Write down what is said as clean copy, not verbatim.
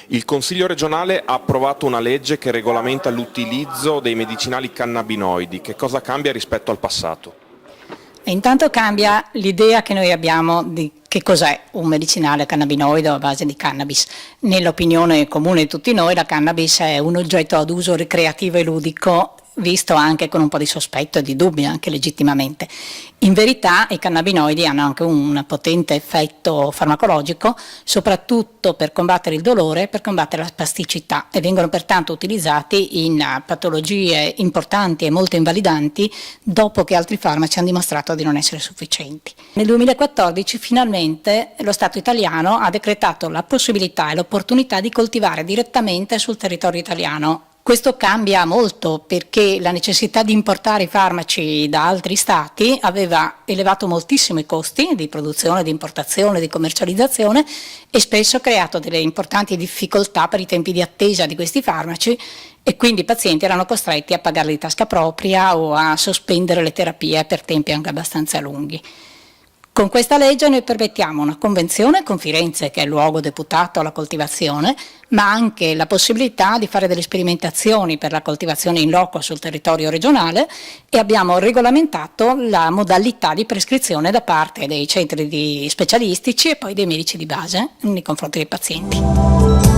Il Consiglio regionale ha approvato una legge che regolamenta l'utilizzo dei medicinali cannabinoidi. Che cosa cambia rispetto al passato? Intanto cambia l'idea che noi abbiamo di che cos'è un medicinale cannabinoide a base di cannabis. Nell'opinione comune di tutti noi la cannabis è un oggetto ad uso ricreativo e ludico, visto anche con un po' di sospetto e di dubbio, anche legittimamente. In verità i cannabinoidi hanno anche un potente effetto farmacologico, soprattutto per combattere il dolore e per combattere la spasticità, e vengono pertanto utilizzati in patologie importanti e molto invalidanti dopo che altri farmaci hanno dimostrato di non essere sufficienti. Nel 2014 finalmente lo Stato italiano ha decretato la possibilità e l'opportunità di coltivare direttamente sul territorio italiano. Questo cambia molto perché la necessità di importare i farmaci da altri stati aveva elevato moltissimo i costi di produzione, di importazione, di commercializzazione e spesso creato delle importanti difficoltà per i tempi di attesa di questi farmaci, e quindi i pazienti erano costretti a pagarli di tasca propria o a sospendere le terapie per tempi anche abbastanza lunghi. Con questa legge noi permettiamo una convenzione con Firenze, che è il luogo deputato alla coltivazione, ma anche la possibilità di fare delle sperimentazioni per la coltivazione in loco sul territorio regionale, e abbiamo regolamentato la modalità di prescrizione da parte dei centri specialistici e poi dei medici di base nei confronti dei pazienti.